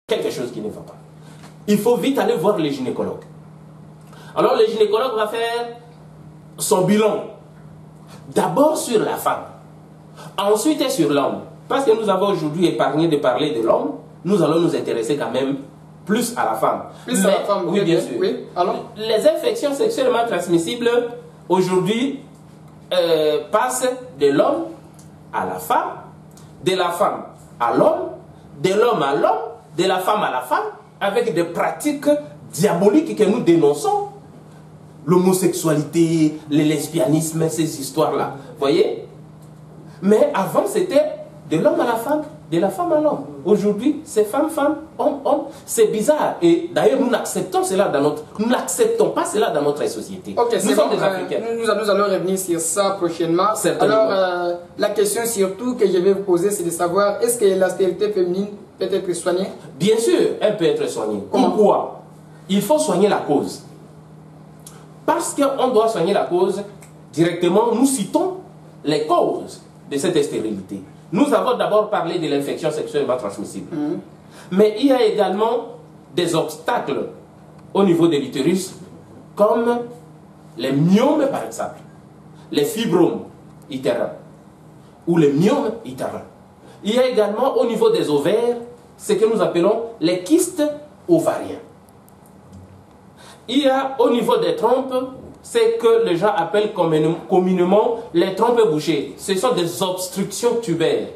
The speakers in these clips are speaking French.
quelque chose qui ne va pas. Il faut vite aller voir les gynécologues. Alors le gynécologue va faire son bilan. D'abord sur la femme. Ensuite sur l'homme. Parce que nous avons aujourd'hui épargné de parler de l'homme, nous allons nous intéresser quand même plus à la femme. Plus à la femme, oui, bien sûr. Oui. Alors, les infections sexuellement transmissibles aujourd'hui passent de l'homme à la femme, de la femme à l'homme, de l'homme à l'homme, de la femme à la femme, avec des pratiques diaboliques que nous dénonçons. L'homosexualité, le lesbianisme, ces histoires-là. Vous voyez? Mais avant, c'était de l'homme à la femme, de la femme à l'homme. Aujourd'hui, c'est femme, femme, homme, homme. C'est bizarre. Et d'ailleurs, nous n'acceptons cela dans notre... Nous n'acceptons pas cela dans notre société. Ok, nous sommes des Africains. Nous allons revenir sur ça prochainement. Certainement. Alors, la question surtout que je vais vous poser, c'est de savoir, est-ce que la stérilité féminine peut être soignée? Bien sûr, elle peut être soignée. Pourquoi? Il faut soigner la cause. Parce qu'on doit soigner la cause, directement, nous citons les causes de cette stérilité. Nous avons d'abord parlé de l'infection sexuellement transmissible. Mais il y a également des obstacles au niveau de l'utérus, comme les myomes par exemple, les fibromes utérins, ou les myomes utérins. Il y a également au niveau des ovaires, ce que nous appelons les kystes ovariens. Il y a au niveau des trompes, ce que les gens appellent communément les trompes bouchées. Ce sont des obstructions tubaires.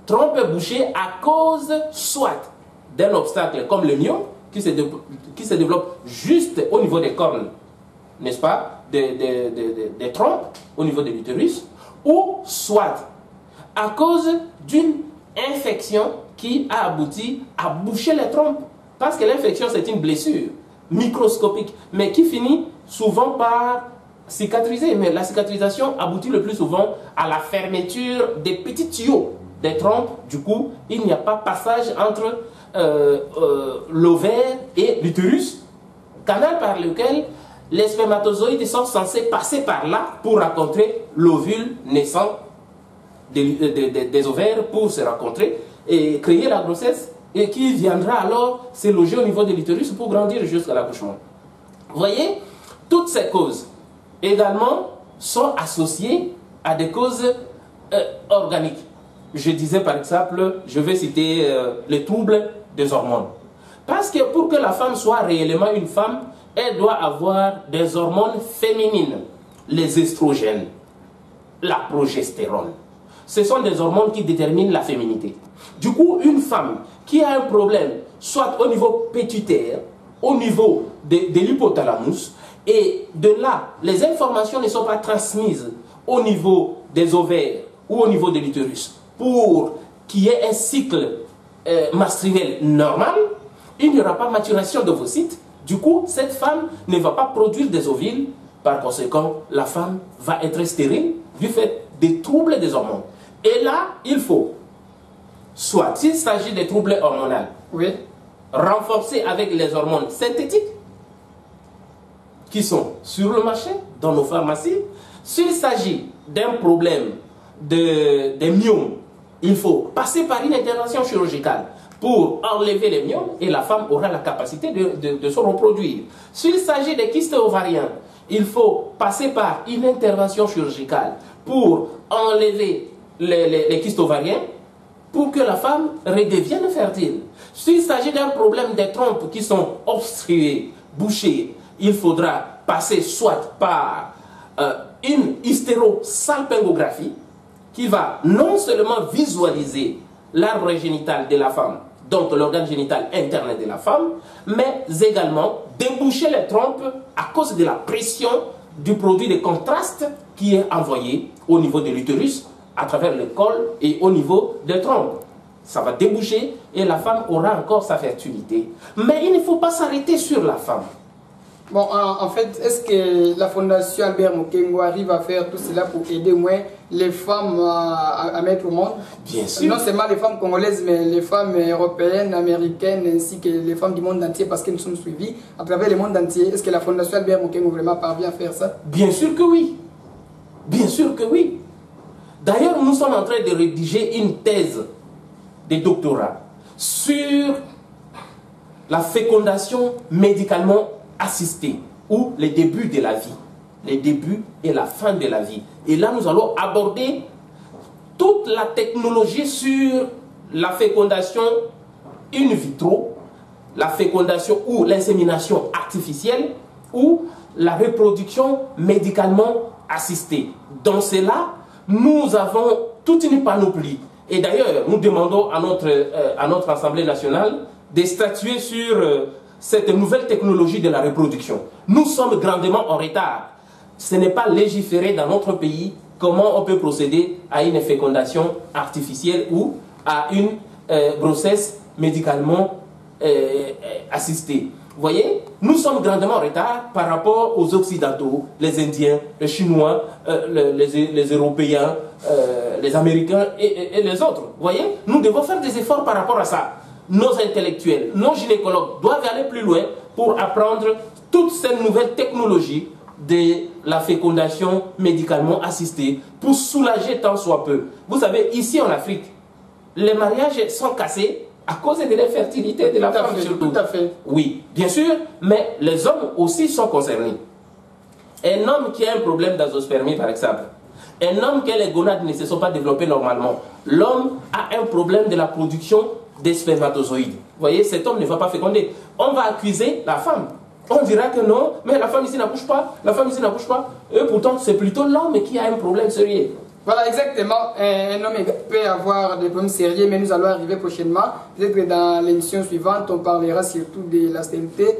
Trompes bouchées à cause soit d'un obstacle comme le myome qui se développe juste au niveau des cornes, n'est-ce pas, des trompes, au niveau de l'utérus, ou soit à cause d'une infection qui a abouti à boucher les trompes. Parce que l'infection, c'est une blessure microscopique, mais qui finit souvent par cicatriser. Mais la cicatrisation aboutit le plus souvent à la fermeture des petits tuyaux des trompes. Du coup, il n'y a pas passage entre l'ovaire et l'utérus, canal par lequel les spermatozoïdes sont censés passer par là pour rencontrer l'ovule naissant des ovaires, pour se rencontrer et créer la grossesse, et qui viendra alors se loger au niveau de l'utérus pour grandir jusqu'à l'accouchement. Vous voyez, toutes ces causes également sont associées à des causes organiques. Je disais par exemple, je vais citer les troubles des hormones. Parce que pour que la femme soit réellement une femme, elle doit avoir des hormones féminines, les estrogènes, la progestérone. Ce sont des hormones qui déterminent la féminité. Du coup, une femme qui a un problème, soit au niveau pituitaire, au niveau de l'hypothalamus, et de là, les informations ne sont pas transmises au niveau des ovaires ou au niveau de l'utérus, pour qu'il y ait un cycle menstruel normal, il n'y aura pas maturation d'ovocytes. Du coup, cette femme ne va pas produire des ovules. Par conséquent, la femme va être stérile du fait des troubles des hormones. Et là, il faut, soit s'il s'agit de troubles hormonaux, oui, renforcer avec les hormones synthétiques qui sont sur le marché, dans nos pharmacies. S'il s'agit d'un problème de myomes, il faut passer par une intervention chirurgicale pour enlever les myomes et la femme aura la capacité de se reproduire. S'il s'agit des kystes ovariens, il faut passer par une intervention chirurgicale pour enlever les kystes ovariens pour que la femme redevienne fertile. S'il s'agit d'un problème des trompes qui sont obstruées, bouchées, il faudra passer soit par une hystérosalpingographie qui va non seulement visualiser l'arbre génital de la femme, donc l'organe génital interne de la femme, mais également déboucher les trompes à cause de la pression du produit de contraste qui est envoyé au niveau de l'utérus, à travers le col et au niveau des trompes. Ça va déboucher et la femme aura encore sa fertilité. Mais il ne faut pas s'arrêter sur la femme. Bon, en fait, est-ce que la Fondation Albert Mukengo arrive à faire tout cela pour aider moins les femmes à mettre au monde? Bien sûr. Non seulement les femmes congolaises, mais les femmes européennes, américaines, ainsi que les femmes du monde entier, parce que nous sommes suivis à travers le monde entier. Est-ce que la Fondation Albert Mukengo vraiment parvient à faire ça? Bien sûr que oui. Bien sûr que oui. D'ailleurs, nous sommes en train de rédiger une thèse de doctorat sur la fécondation médicalement assistée, ou les débuts de la vie. Les débuts et la fin de la vie. Et là, nous allons aborder toute la technologie sur la fécondation in vitro, la fécondation ou l'insémination artificielle, ou la reproduction médicalement assistée. Dans cela, nous avons toute une panoplie. Et d'ailleurs, nous demandons à notre Assemblée nationale de statuer sur cette nouvelle technologie de la reproduction. Nous sommes grandement en retard. Ce n'est pas légiféré dans notre pays comment on peut procéder à une fécondation artificielle ou à une grossesse médicalement assistée. Vous voyez, nous sommes grandement en retard par rapport aux Occidentaux, les Indiens, les Chinois, les Européens, les Américains et les autres. Vous voyez, nous devons faire des efforts par rapport à ça. Nos intellectuels, nos gynécologues doivent aller plus loin pour apprendre toutes ces nouvelles technologies de la fécondation médicalement assistée pour soulager tant soit peu. Vous savez, ici en Afrique, les mariages sont cassés à cause de l'infertilité de la femme surtout. Tout à fait. Oui, bien sûr, mais les hommes aussi sont concernés. Un homme qui a un problème d'azospermie, par exemple, un homme que les gonades ne se sont pas développées normalement, l'homme a un problème de la production des spermatozoïdes. Vous voyez, cet homme ne va pas féconder. On va accuser la femme. On dira que non, mais la femme ici n'accouche pas, la femme ici n'accouche pas. Et pourtant, c'est plutôt l'homme qui a un problème sérieux. Voilà, exactement. Un homme peut avoir des problèmes sérieux, mais nous allons arriver prochainement. Peut-être que dans l'émission suivante, on parlera surtout de la stérilité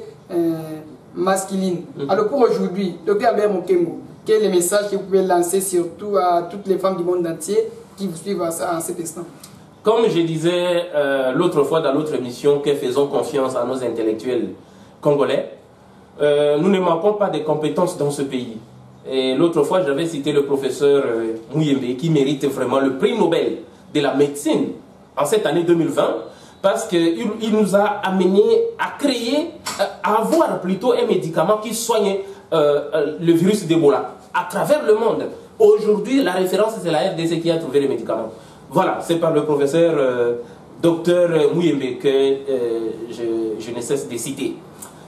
masculine. Alors pour aujourd'hui, Dr Albert Mokengo, quel est le message que vous pouvez lancer surtout à toutes les femmes du monde entier qui vous suivent à cet instant? Comme je disais l'autre fois dans l'autre émission, que faisons confiance à nos intellectuels congolais, nous ne manquons pas de compétences dans ce pays. Et l'autre fois, j'avais cité le professeur Mouyembe, qui mérite vraiment le prix Nobel de la médecine en cette année 2020, parce qu'il nous a amené à créer, à avoir plutôt un médicament qui soigne le virus d'Ebola à travers le monde. Aujourd'hui, la référence, c'est la RDC qui a trouvé le médicament. Voilà, c'est par le professeur Dr Mouyembe que je ne cesse de citer.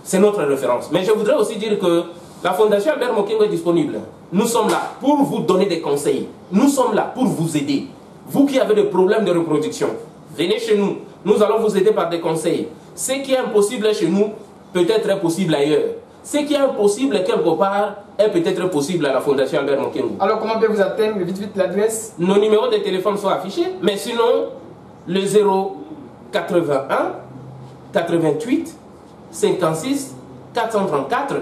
C'est notre référence. Mais je voudrais aussi dire que la Fondation Albert Mokengo est disponible. Nous sommes là pour vous donner des conseils. Nous sommes là pour vous aider. Vous qui avez des problèmes de reproduction, venez chez nous. Nous allons vous aider par des conseils. Ce qui est impossible chez nous peut être possible ailleurs. Ce qui est impossible quelque part est peut-être possible à la Fondation Albert Mokengo. Alors comment peut vous atteindre? Vite l'adresse. Nos numéros de téléphone sont affichés, mais sinon le 081 88 56 434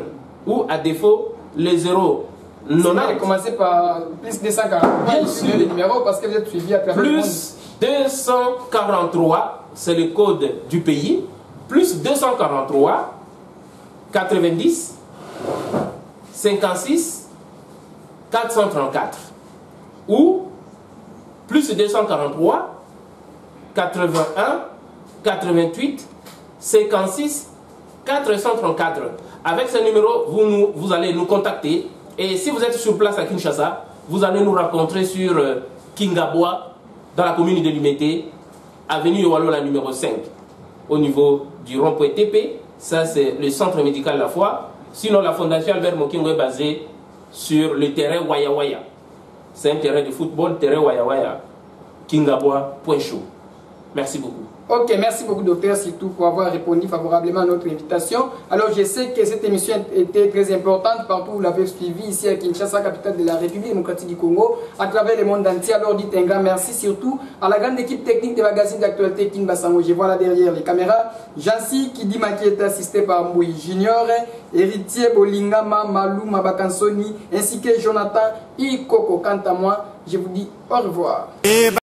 ou à défaut le 0 90. Commencez par plus 243. Bien sûr. Le numéro parce que vous êtes suivi à travers le monde. Plus 243, c'est le code du pays. Plus 243 90 56 434 ou plus 243 81 88 56 434. Avec ce numéro, vous allez nous contacter. Et si vous êtes sur place à Kinshasa, vous allez nous rencontrer sur Kingaboa, dans la commune de Limete, avenue Owalola numéro 5, au niveau du rond-point TP. Ça, c'est le centre médical La Foi. Sinon, la Fondation Albert Mokengo est basée sur le terrain Waya Waya. C'est un terrain de football, terrain Waya Waya. Kingaboa, point chaud. Merci beaucoup. Ok, merci beaucoup docteur, surtout pour avoir répondu favorablement à notre invitation. Alors je sais que cette émission était très importante partout, vous l'avez suivi ici à Kinshasa, capitale de la République démocratique du Congo, à travers le monde entier. Alors dites un grand merci surtout à la grande équipe technique des magazines d'actualité Kinbasango. Je vois là derrière les caméras, Jancy Kidima qui est assisté par Moui Junior, Héritier Bolingama, Malou Mabakansoni, ainsi que Jonathan Ikoko. Quant à moi, je vous dis au revoir.